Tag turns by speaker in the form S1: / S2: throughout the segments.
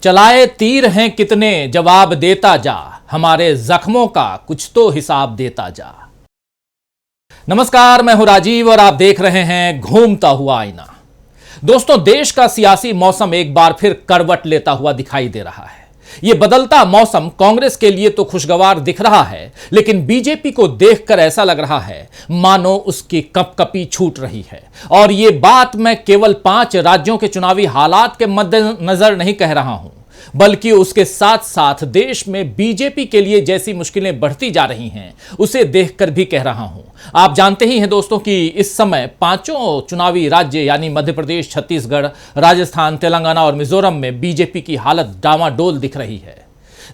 S1: चलाए तीर हैं कितने जवाब देता जा, हमारे जख्मों का कुछ तो हिसाब देता जा। नमस्कार, मैं हूं राजीव और आप देख रहे हैं घूमता हुआ आईना। दोस्तों, देश का सियासी मौसम एक बार फिर करवट लेता हुआ दिखाई दे रहा है। यह बदलता मौसम कांग्रेस के लिए तो खुशगवार दिख रहा है, लेकिन बीजेपी को देखकर ऐसा लग रहा है मानो उसकी कपकपी छूट रही है। और यह बात मैं केवल 5 राज्यों के चुनावी हालात के मद्देनजर नहीं कह रहा हूं, बल्कि उसके साथ साथ देश में बीजेपी के लिए जैसी मुश्किलें बढ़ती जा रही हैं उसे देखकर भी कह रहा हूं। आप जानते ही हैं दोस्तों कि इस समय 5 चुनावी राज्य यानी मध्य प्रदेश, छत्तीसगढ़, राजस्थान, तेलंगाना और मिजोरम में बीजेपी की हालत डामाडोल दिख रही है।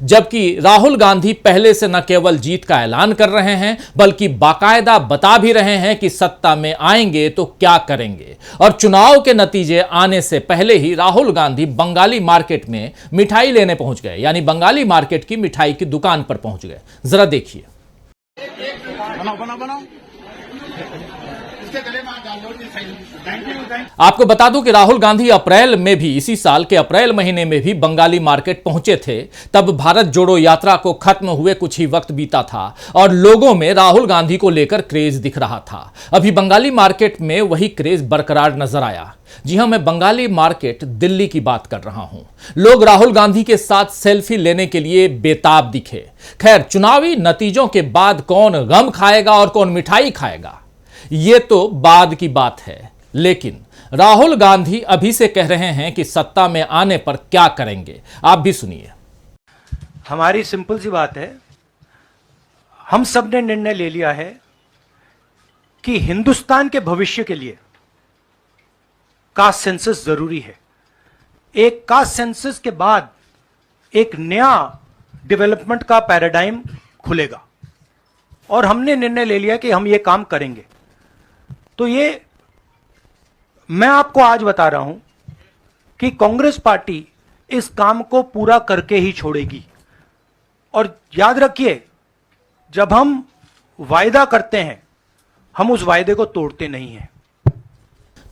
S1: जबकि राहुल गांधी पहले से न केवल जीत का ऐलान कर रहे हैं बल्कि बाकायदा बता भी रहे हैं कि सत्ता में आएंगे तो क्या करेंगे। और चुनाव के नतीजे आने से पहले ही राहुल गांधी बंगाली मार्केट में मिठाई लेने पहुंच गए, यानी बंगाली मार्केट की मिठाई की दुकान पर पहुंच गए। जरा देखिए। आपको बता दूं कि राहुल गांधी अप्रैल में भी, इसी साल के अप्रैल महीने में भी बंगाली मार्केट पहुंचे थे। तब भारत जोड़ो यात्रा को खत्म हुए कुछ ही वक्त बीता था और लोगों में राहुल गांधी को लेकर क्रेज दिख रहा था। अभी बंगाली मार्केट में वही क्रेज बरकरार नजर आया। जी हां, मैं बंगाली मार्केट दिल्ली की बात कर रहा हूं। लोग राहुल गांधी के साथ सेल्फी लेने के लिए बेताब दिखे। खैर, चुनावी नतीजों के बाद कौन गम खाएगा और कौन मिठाई खाएगा, यह तो बाद की बात है। लेकिन राहुल गांधी अभी से कह रहे हैं कि सत्ता में आने पर क्या करेंगे। आप भी सुनिए।
S2: हमारी सिंपल सी बात है, हम सब ने निर्णय ले लिया है कि हिंदुस्तान के भविष्य के लिए कास्ट सेंसस जरूरी है। एक कास्ट सेंसस के बाद एक नया डेवलपमेंट का पैराडाइम खुलेगा और हमने निर्णय ले लिया कि हम ये काम करेंगे। तो ये मैं आपको आज बता रहा हूं कि कांग्रेस पार्टी इस काम को पूरा करके ही छोड़ेगी। और याद रखिए, जब हम वायदा करते हैं हम उस वायदे को तोड़ते नहीं हैं।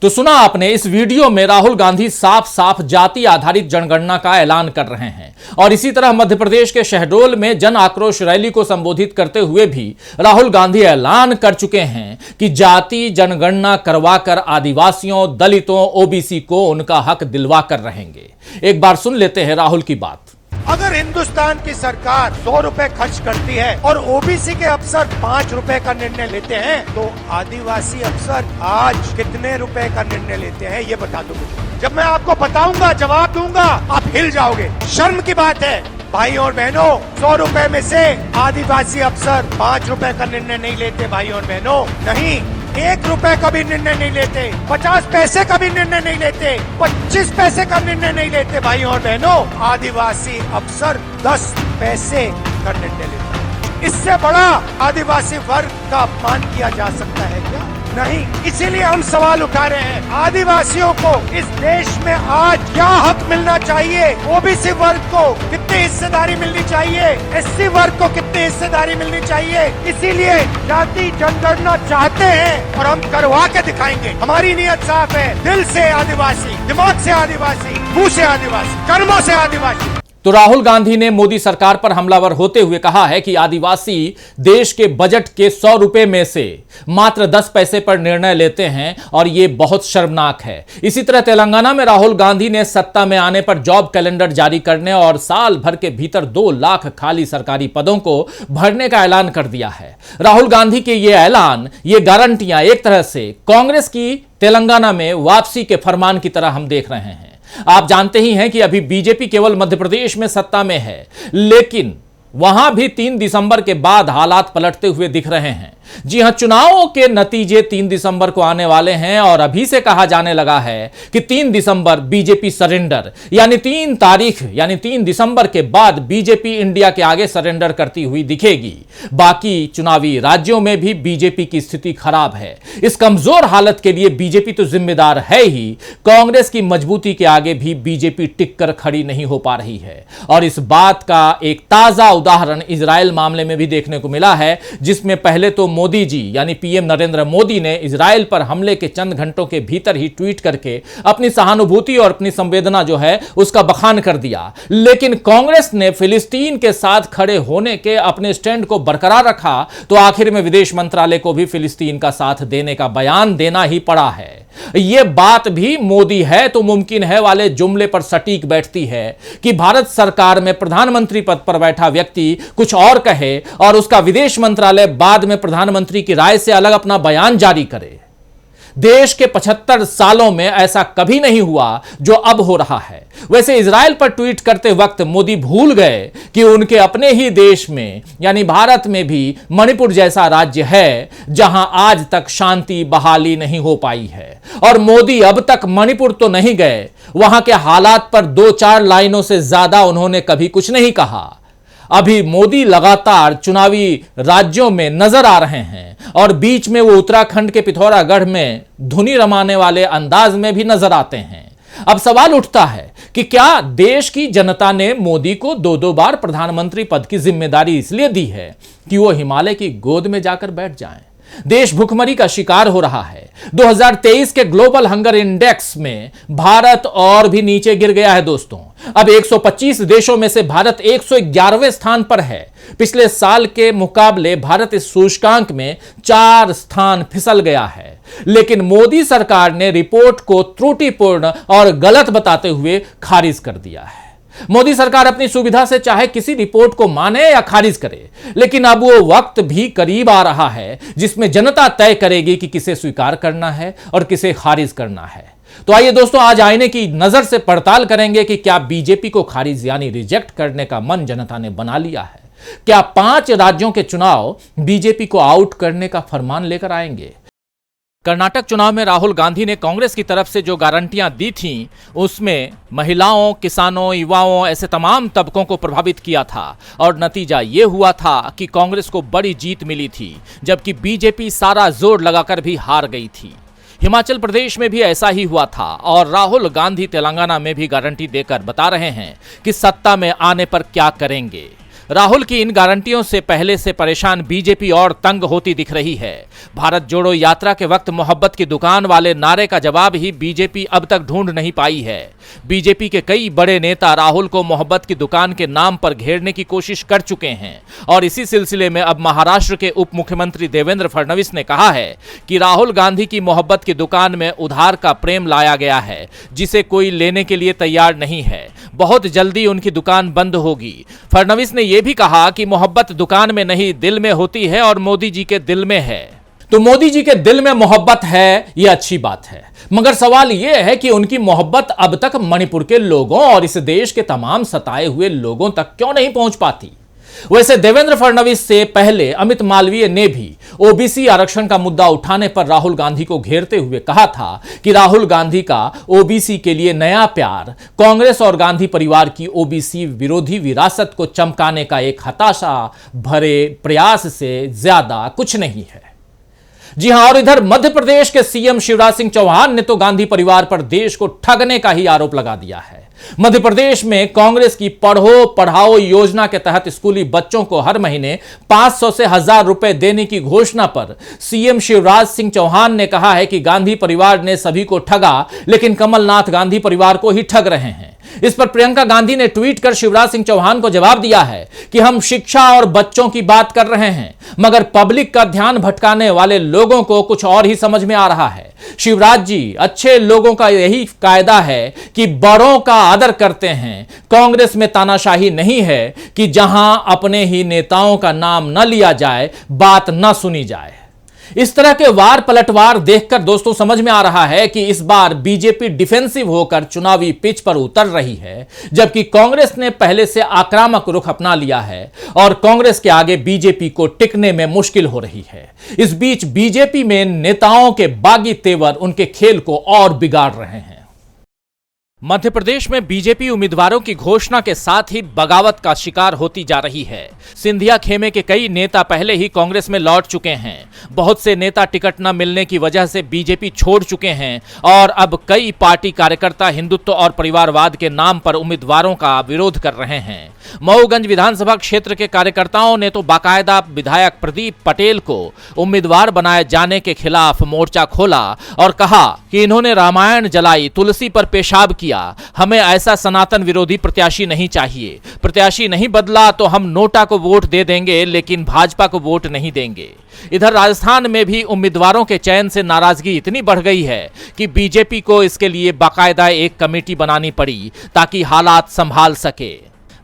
S1: तो सुना आपने, इस वीडियो में राहुल गांधी साफ साफ जाति आधारित जनगणना का ऐलान कर रहे हैं। और इसी तरह मध्य प्रदेश के शहडोल में जन आक्रोश रैली को संबोधित करते हुए भी राहुल गांधी ऐलान कर चुके हैं कि जाति जनगणना करवाकर आदिवासियों, दलितों, ओबीसी को उनका हक दिलवा कर रहेंगे। एक बार सुन लेते हैं राहुल की बात।
S2: अगर हिंदुस्तान की सरकार 100 रुपए खर्च करती है और ओबीसी के अफसर 5 रुपए का निर्णय लेते हैं, तो आदिवासी अफसर आज कितने रुपए का निर्णय लेते हैं ये बता दो मुझे। जब मैं आपको बताऊंगा, जवाब दूंगा, आप हिल जाओगे। शर्म की बात है भाई और बहनों, 100 रुपए में से आदिवासी अफसर 5 रुपए का निर्णय नहीं लेते। भाई और बहनों, नहीं, 1 रुपए का भी निर्णय नहीं लेते, 50 पैसे का भी निर्णय नहीं लेते, 25 पैसे का निर्णय नहीं लेते। भाई और बहनों, आदिवासी अफसर 10 पैसे का निर्णय लेते। इससे बड़ा आदिवासी वर्ग का अपमान किया जा सकता है क्या? नहीं। इसीलिए हम सवाल उठा रहे हैं, आदिवासियों को इस देश में आज क्या हक मिलना चाहिए? ओबीसी वर्ग को कितनी हिस्सेदारी मिलनी चाहिए? एससी वर्ग को कितनी हिस्सेदारी मिलनी चाहिए? इसीलिए जाति जनगणना चाहते हैं और हम करवा के दिखाएंगे। हमारी नीयत साफ है, दिल से आदिवासी, दिमाग से आदिवासी, मुंह से आदिवासी, कर्मों से आदिवासी।
S1: तो राहुल गांधी ने मोदी सरकार पर हमलावर होते हुए कहा है कि आदिवासी देश के बजट के 100 रुपए में से मात्र 10 पैसे पर निर्णय लेते हैं और यह बहुत शर्मनाक है। इसी तरह तेलंगाना में राहुल गांधी ने सत्ता में आने पर जॉब कैलेंडर जारी करने और साल भर के भीतर 2 लाख खाली सरकारी पदों को भरने का ऐलान कर दिया है। राहुल गांधी के ये ऐलान, ये गारंटियां एक तरह से कांग्रेस की तेलंगाना में वापसी के फरमान की तरह हम देख रहे हैं। आप जानते ही हैं कि अभी बीजेपी केवल मध्य प्रदेश में सत्ता में है, लेकिन वहां भी 3 दिसंबर के बाद हालात पलटते हुए दिख रहे हैं। जी हां, चुनावों के नतीजे 3 दिसंबर को आने वाले हैं और अभी से कहा जाने लगा है कि 3 दिसंबर बीजेपी सरेंडर, यानी 3 तारीख यानी 3 दिसंबर के बाद बीजेपी इंडिया के आगे सरेंडर करती हुई दिखेगी। बाकी चुनावी राज्यों में भी बीजेपी की स्थिति खराब है। इस कमजोर हालत के लिए बीजेपी तो जिम्मेदार है ही, कांग्रेस की मजबूती के आगे भी बीजेपी टिक कर खड़ी नहीं हो पा रही है। और इस बात का एक ताजा उदाहरण इजराइल मामले में भी देखने को मिला है, जिसमें पहले तो मोदी जी यानी पीएम नरेंद्र मोदी ने इजराइल पर हमले के चंद घंटों के भीतर ही ट्वीट करके अपनी सहानुभूति और अपनी संवेदना जो है उसका बखान कर दिया, लेकिन कांग्रेस ने फिलिस्तीन के साथ खड़े होने के अपने स्टैंड को बरकरार रखा तो आखिर में विदेश मंत्रालय को भी फिलिस्तीन का साथ देने का बयान देना ही पड़ा है। यह बात भी मोदी है तो मुमकिन है वाले जुमले पर सटीक बैठती है कि भारत सरकार में प्रधानमंत्री पद पर बैठा व्यक्ति कुछ और कहे और उसका विदेश मंत्रालय बाद में प्रधानमंत्री की राय से अलग अपना बयान जारी करे। देश के 75 सालों में ऐसा कभी नहीं हुआ जो अब हो रहा है। वैसे इजराइल पर ट्वीट करते वक्त मोदी भूल गए कि उनके अपने ही देश में यानी भारत में भी मणिपुर जैसा राज्य है जहां आज तक शांति बहाली नहीं हो पाई है, और मोदी अब तक मणिपुर तो नहीं गए, वहां के हालात पर 2-4 लाइनों से ज्यादा उन्होंने कभी कुछ नहीं कहा। अभी मोदी लगातार चुनावी राज्यों में नजर आ रहे हैं और बीच में वो उत्तराखंड के पिथौरागढ़ में धुनी रमाने वाले अंदाज में भी नजर आते हैं। अब सवाल उठता है कि क्या देश की जनता ने मोदी को 2-2 बार प्रधानमंत्री पद की जिम्मेदारी इसलिए दी है कि वो हिमालय की गोद में जाकर बैठ जाएं? देश भुखमरी का शिकार हो रहा है। 2023 के ग्लोबल हंगर इंडेक्स में भारत और भी नीचे गिर गया है दोस्तों। अब 125 देशों में से भारत 111वें स्थान पर है। पिछले साल के मुकाबले भारत इस सूचकांक में 4 स्थान फिसल गया है, लेकिन मोदी सरकार ने रिपोर्ट को त्रुटिपूर्ण और गलत बताते हुए खारिज कर दिया है। मोदी सरकार अपनी सुविधा से चाहे किसी रिपोर्ट को माने या खारिज करे, लेकिन अब वो वक्त भी करीब आ रहा है जिसमें जनता तय करेगी कि किसे स्वीकार करना है और किसे खारिज करना है। तो आइए दोस्तों, आज आईने की नजर से पड़ताल करेंगे कि क्या बीजेपी को खारिज यानी रिजेक्ट करने का मन जनता ने बना लिया है? क्या 5 राज्यों के चुनाव बीजेपी को आउट करने का फरमान लेकर आएंगे? कर्नाटक चुनाव में राहुल गांधी ने कांग्रेस की तरफ से जो गारंटियां दी थीं, उसमें महिलाओं, किसानों, युवाओं ऐसे तमाम तबकों को प्रभावित किया था और नतीजा यह हुआ था कि कांग्रेस को बड़ी जीत मिली थी, जबकि बीजेपी सारा जोर लगाकर भी हार गई थी। हिमाचल प्रदेश में भी ऐसा ही हुआ था और राहुल गांधी तेलंगाना में भी गारंटी देकर बता रहे हैं कि सत्ता में आने पर क्या करेंगे। राहुल की इन गारंटियों से पहले से परेशान बीजेपी और तंग होती दिख रही है। भारत जोड़ो यात्रा के वक्त मोहब्बत की दुकान वाले नारे का जवाब ही बीजेपी अब तक ढूंढ नहीं पाई है। बीजेपी के कई बड़े नेता राहुल को मोहब्बत की दुकान के नाम पर घेरने की कोशिश कर चुके हैं और इसी सिलसिले में अब महाराष्ट्र के उप मुख्यमंत्री देवेंद्र फडणवीस ने कहा है कि राहुल गांधी की मोहब्बत की दुकान में उधार का प्रेम लाया गया है, जिसे कोई लेने के लिए तैयार नहीं है। बहुत जल्दी उनकी दुकान बंद होगी। फडणवीस ने यह भी कहा कि मोहब्बत दुकान में नहीं दिल में होती है और मोदी जी के दिल में है। तो मोदी जी के दिल में मोहब्बत है, यह अच्छी बात है, मगर सवाल यह है कि उनकी मोहब्बत अब तक मणिपुर के लोगों और इस देश के तमाम सताए हुए लोगों तक क्यों नहीं पहुंच पाती? वैसे देवेंद्र फडणवीस से पहले अमित मालवीय ने भी ओबीसी आरक्षण का मुद्दा उठाने पर राहुल गांधी को घेरते हुए कहा था कि राहुल गांधी का ओबीसी के लिए नया प्यार कांग्रेस और गांधी परिवार की ओबीसी विरोधी विरासत को चमकाने का एक हताशा भरे प्रयास से ज्यादा कुछ नहीं है। जी हां, और इधर मध्य प्रदेश के सीएम शिवराज सिंह चौहान ने तो गांधी परिवार पर देश को ठगने का ही आरोप लगा दिया है। मध्य प्रदेश में कांग्रेस की पढ़ो पढ़ाओ योजना के तहत स्कूली बच्चों को हर महीने 500 से 1000 रुपए देने की घोषणा पर सीएम शिवराज सिंह चौहान ने कहा है कि गांधी परिवार ने सभी को ठगा, लेकिन कमलनाथ गांधी परिवार को ही ठग रहे हैं। इस पर प्रियंका गांधी ने ट्वीट कर शिवराज सिंह चौहान को जवाब दिया है कि हम शिक्षा और बच्चों की बात कर रहे हैं, मगर पब्लिक का ध्यान भटकाने वाले लोगों को कुछ और ही समझ में आ रहा है। शिवराज जी, अच्छे लोगों का यही कायदा है कि बड़ों का आदर करते हैं। कांग्रेस में तानाशाही नहीं है कि जहां अपने ही नेताओं का नाम न लिया जाए, बात न सुनी जाए। इस तरह के वार पलटवार देखकर दोस्तों समझ में आ रहा है कि इस बार बीजेपी डिफेंसिव होकर चुनावी पिच पर उतर रही है, जबकि कांग्रेस ने पहले से आक्रामक रुख अपना लिया है और कांग्रेस के आगे बीजेपी को टिकने में मुश्किल हो रही है। इस बीच बीजेपी में नेताओं के बागी तेवर उनके खेल को और बिगाड़ रहे हैं। मध्य प्रदेश में बीजेपी उम्मीदवारों की घोषणा के साथ ही बगावत का शिकार होती जा रही है। सिंधिया खेमे के कई नेता पहले ही कांग्रेस में लौट चुके हैं। बहुत से नेता टिकट न मिलने की वजह से बीजेपी छोड़ चुके हैं और अब कई पार्टी कार्यकर्ता हिंदुत्व और परिवारवाद के नाम पर उम्मीदवारों का विरोध कर रहे हैं। मऊगंज विधानसभा क्षेत्र के कार्यकर्ताओं ने तो बाकायदा विधायक प्रदीप पटेल को उम्मीदवार बनाए जाने के खिलाफ मोर्चा खोला और कहा कि इन्होंने रामायण जलाई, तुलसी पर पेशाब किया। हमें ऐसा सनातन विरोधी प्रत्याशी नहीं चाहिए। प्रत्याशी नहीं बदला तो हम नोटा को वोट दे देंगे, लेकिन भाजपा को वोट नहीं देंगे। इधर राजस्थान में भी उम्मीदवारों के चयन से नाराजगी इतनी बढ़ गई है कि बीजेपी को इसके लिए बाकायदा एक कमेटी बनानी पड़ी ताकि हालात संभाल सके।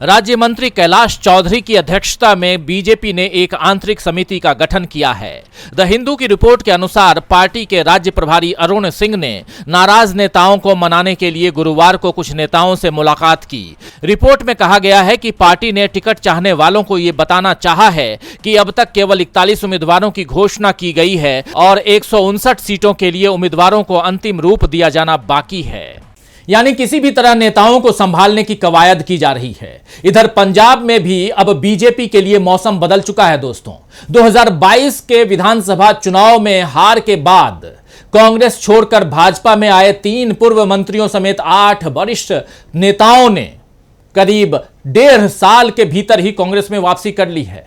S1: राज्य मंत्री कैलाश चौधरी की अध्यक्षता में बीजेपी ने एक आंतरिक समिति का गठन किया है। द हिंदू की रिपोर्ट के अनुसार पार्टी के राज्य प्रभारी अरुण सिंह ने नाराज नेताओं को मनाने के लिए गुरुवार को कुछ नेताओं से मुलाकात की। रिपोर्ट में कहा गया है कि पार्टी ने टिकट चाहने वालों को ये बताना चाहा है कि अब तक केवल 41 उम्मीदवारों की घोषणा की गई है और 159 सीटों के लिए उम्मीदवारों को अंतिम रूप दिया जाना बाकी है। यानी किसी भी तरह नेताओं को संभालने की कवायद की जा रही है। इधर पंजाब में भी अब बीजेपी के लिए मौसम बदल चुका है दोस्तों। 2022 के विधानसभा चुनाव में हार के बाद कांग्रेस छोड़कर भाजपा में आए 3 पूर्व मंत्रियों समेत 8 वरिष्ठ नेताओं ने करीब 1.5 साल के भीतर ही कांग्रेस में वापसी कर ली है।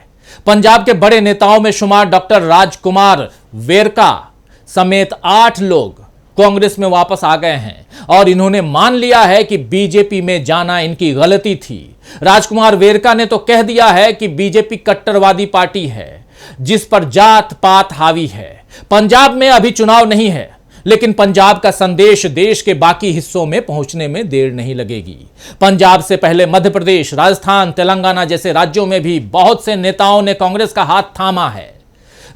S1: पंजाब के बड़े नेताओं में शुमार डॉक्टर राजकुमार वेरका समेत 8 लोग कांग्रेस में वापस आ गए हैं और इन्होंने मान लिया है कि बीजेपी में जाना इनकी गलती थी। राजकुमार वेरका ने तो कह दिया है कि बीजेपी कट्टरवादी पार्टी है जिस पर जात पात हावी है। पंजाब में अभी चुनाव नहीं है, लेकिन पंजाब का संदेश देश के बाकी हिस्सों में पहुंचने में देर नहीं लगेगी। पंजाब से पहले मध्य प्रदेश, राजस्थान, तेलंगाना जैसे राज्यों में भी बहुत से नेताओं ने कांग्रेस का हाथ थामा है।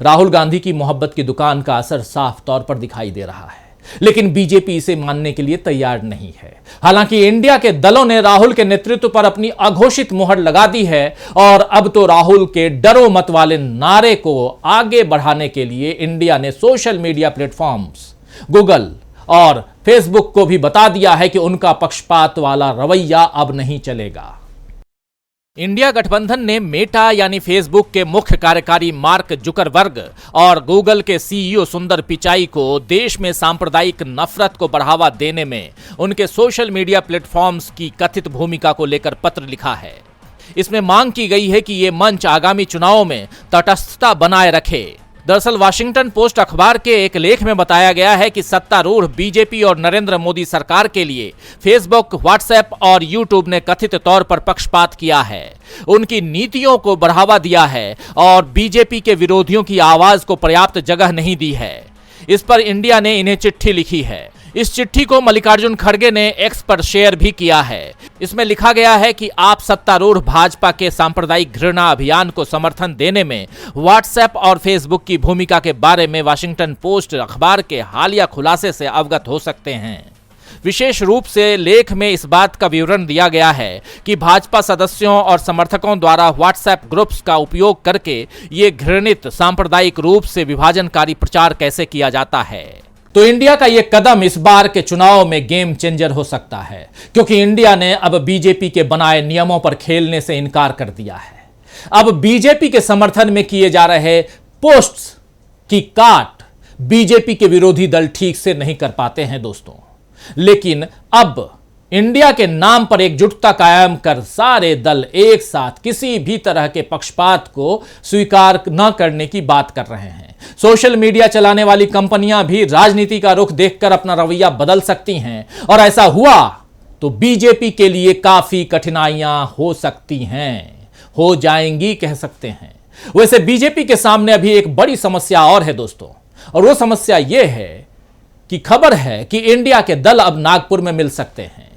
S1: राहुल गांधी की मोहब्बत की दुकान का असर साफ तौर पर दिखाई दे रहा है, लेकिन बीजेपी इसे मानने के लिए तैयार नहीं है। हालांकि इंडिया के दलों ने राहुल के नेतृत्व पर अपनी अघोषित मुहर लगा दी है और अब तो राहुल के डरो मत वाले नारे को आगे बढ़ाने के लिए इंडिया ने सोशल मीडिया प्लेटफॉर्म्स गूगल और फेसबुक को भी बता दिया है कि उनका पक्षपात वाला रवैया अब नहीं चलेगा। इंडिया गठबंधन ने मेटा यानी फेसबुक के मुख्य कार्यकारी मार्क जुकरबर्ग और गूगल के सीईओ सुंदर पिचाई को देश में सांप्रदायिक नफरत को बढ़ावा देने में उनके सोशल मीडिया प्लेटफॉर्म्स की कथित भूमिका को लेकर पत्र लिखा है। इसमें मांग की गई है कि ये मंच आगामी चुनावों में तटस्थता बनाए रखे। दरअसल वाशिंगटन पोस्ट अखबार के एक लेख में बताया गया है कि सत्तारूढ़ बीजेपी और नरेंद्र मोदी सरकार के लिए फेसबुक, व्हाट्सएप और यूट्यूब ने कथित तौर पर पक्षपात किया है, उनकी नीतियों को बढ़ावा दिया है और बीजेपी के विरोधियों की आवाज को पर्याप्त जगह नहीं दी है। इस पर इंडिया ने इन्हें चिट्ठी लिखी है। इस चिट्ठी को मल्लिकार्जुन खड़गे ने एक्स पर शेयर भी किया है। इसमें लिखा गया है कि आप सत्तारूढ़ भाजपा के सांप्रदायिक घृणा अभियान को समर्थन देने में व्हाट्सएप और फेसबुक की भूमिका के बारे में वाशिंगटन पोस्ट अखबार के हालिया खुलासे से अवगत हो सकते हैं। विशेष रूप से लेख में इस बात का विवरण दिया गया है कि भाजपा सदस्यों और समर्थकों द्वारा व्हाट्सएप ग्रुप्स का उपयोग करके ये घृणित सांप्रदायिक रूप से विभाजनकारी प्रचार कैसे किया जाता है। तो इंडिया का यह कदम इस बार के चुनाव में गेम चेंजर हो सकता है, क्योंकि इंडिया ने अब बीजेपी के बनाए नियमों पर खेलने से इनकार कर दिया है। अब बीजेपी के समर्थन में किए जा रहे पोस्ट्स की काट बीजेपी के विरोधी दल ठीक से नहीं कर पाते हैं दोस्तों, लेकिन अब इंडिया के नाम पर एकजुटता कायम कर सारे दल एक साथ किसी भी तरह के पक्षपात को स्वीकार न करने की बात कर रहे हैं। सोशल मीडिया चलाने वाली कंपनियां भी राजनीति का रुख देखकर अपना रवैया बदल सकती हैं और ऐसा हुआ तो बीजेपी के लिए काफी कठिनाइयां हो सकती हैं, हो जाएंगी कह सकते हैं। वैसे बीजेपी के सामने अभी एक बड़ी समस्या और है दोस्तों, और वो समस्या यह है कि खबर है कि इंडिया के दल अब नागपुर में मिल सकते हैं।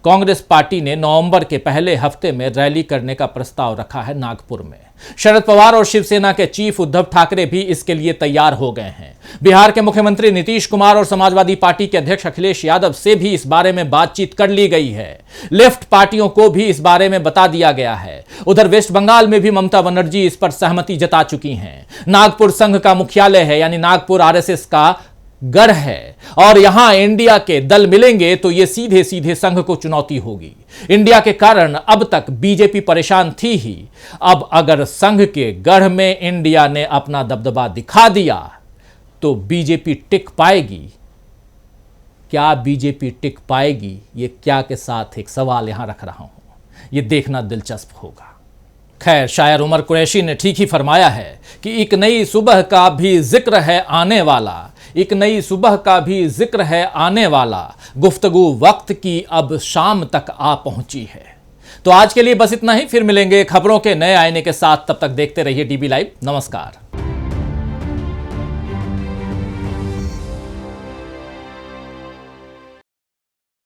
S1: कांग्रेस पार्टी ने नवंबर के पहले हफ्ते में रैली करने का प्रस्ताव रखा है नागपुर में। शरद पवार और शिवसेना के चीफ उद्धव ठाकरे भी इसके लिए तैयार हो गए हैं। बिहार के मुख्यमंत्री नीतीश कुमार और समाजवादी पार्टी के अध्यक्ष अखिलेश यादव से भी इस बारे में बातचीत कर ली गई है। लेफ्ट पार्टियों को भी इस बारे में बता दिया गया है। उधर वेस्ट बंगाल में भी ममता बनर्जी इस पर सहमति जता चुकी हैं। नागपुर संघ का मुख्यालय है, यानी नागपुर आरएसएस का गढ़ है और यहां इंडिया के दल मिलेंगे तो यह सीधे सीधे संघ को चुनौती होगी। इंडिया के कारण अब तक बीजेपी परेशान थी ही, अब अगर संघ के गढ़ में इंडिया ने अपना दबदबा दिखा दिया तो बीजेपी टिक पाएगी। क्या बीजेपी टिक पाएगी, ये क्या के साथ एक सवाल यहां रख रहा हूं, यह देखना दिलचस्प होगा। खैर, शायर उमर कुरैशी ने ठीक ही फरमाया है कि एक नई सुबह का भी जिक्र है आने वाला, एक नई सुबह का भी जिक्र है आने वाला, गुफ्तगू वक्त की अब शाम तक आ पहुंची है। तो आज के लिए बस इतना ही, फिर मिलेंगे खबरों के नए आईने के साथ। तब तक देखते रहिए डीबी लाइव। नमस्कार।